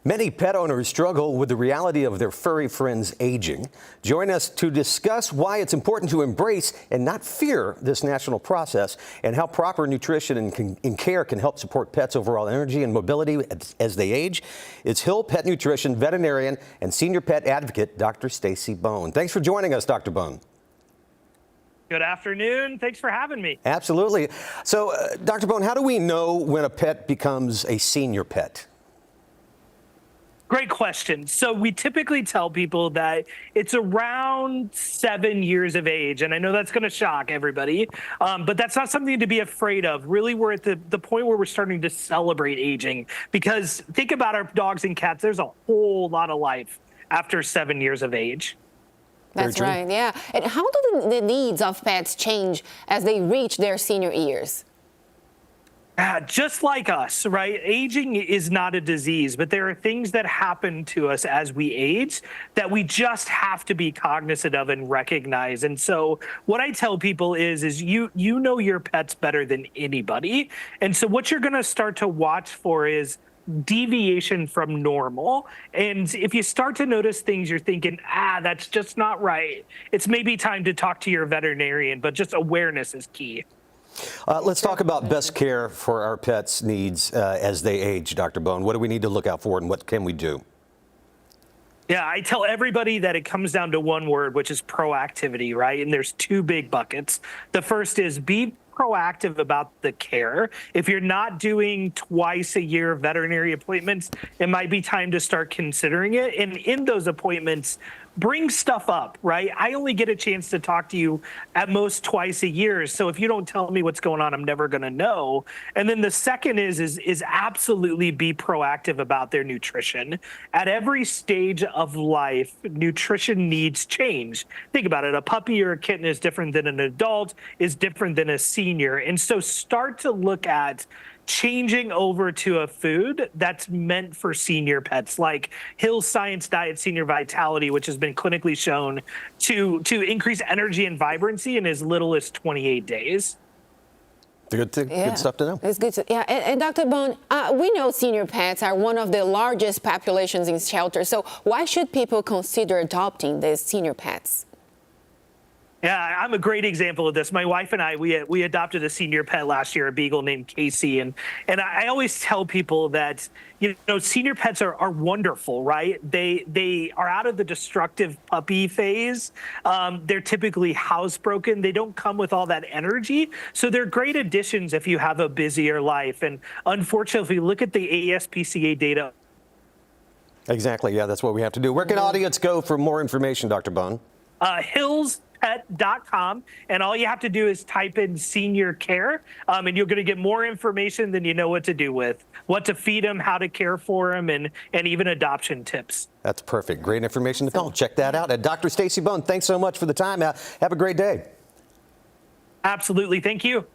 Many pet owners struggle with the reality of their furry friends aging. Join us to discuss why it's important to embrace and not fear this national process and how proper nutrition and care can help support pets' overall energy and mobility as they age. It's Hill Pet Nutrition veterinarian and senior pet advocate, Dr. Stacy Bone. Thanks for joining us, Dr. Bone. Good afternoon. Thanks for having me. Absolutely. So, Dr. Bone, how do we know when a pet becomes a senior pet? Great question. So we typically tell people that it's around 7 years of age. And I know that's going to shock everybody, but that's not something to be afraid of. Really, we're at the point where we're starting to celebrate aging, because think about our dogs and cats. There's a whole lot of life after 7 years of age. That's right, yeah. And how do the needs of pets change as they reach their senior years? Just like us, right? Aging is not a disease, but there are things that happen to us as we age that we just have to be cognizant of and recognize. And so what I tell people is you know your pets better than anybody. And so what you're going to start to watch for is deviation from normal. And if you start to notice things you're thinking, that's just not right, it's maybe time to talk to your veterinarian, but just awareness is key. Let's talk about best care for our pets' needs as they age, Dr. Bone. What do we need to look out for and what can we do? Yeah, I tell everybody that it comes down to one word, which is proactivity, right? And there's two big buckets. The first is be proactive about the care. If you're not doing twice a year veterinary appointments, it might be time to start considering it. And in those appointments, bring stuff up, right? I only get a chance to talk to you at most twice a year. So if you don't tell me what's going on, I'm never going to know. And then the second is absolutely be proactive about their nutrition. At every stage of life, nutrition needs change. Think about it. A puppy or a kitten is different than an adult, is different than a senior. And so start to look at changing over to a food that's meant for senior pets, like Hill's Science Diet Senior Vitality, which has been clinically shown to increase energy and vibrancy in as little as 28 days. Good stuff to know. It's good to, and Dr. Bone, we know senior pets are one of the largest populations in shelters. So why should people consider adopting these senior pets? Yeah, I'm a great example of this. My wife and I, we adopted a senior pet last year, a beagle named Casey. And I always tell people that, senior pets are wonderful, right? They are out of the destructive puppy phase. They're typically housebroken. They don't come with all that energy. So they're great additions if you have a busier life. And unfortunately, if you look at the ASPCA data. Exactly. Yeah, that's what we have to do. Where can audience go for more information, Dr. Bone? Hillspet.com, and all you have to do is type in senior care, and you're going to get more information than you know what to do with, what to feed them, how to care for them, and even adoption tips. That's perfect. Great information to know. Check that out. Dr. Stacy Bone, thanks so much for the time. Have a great day. Absolutely. Thank you.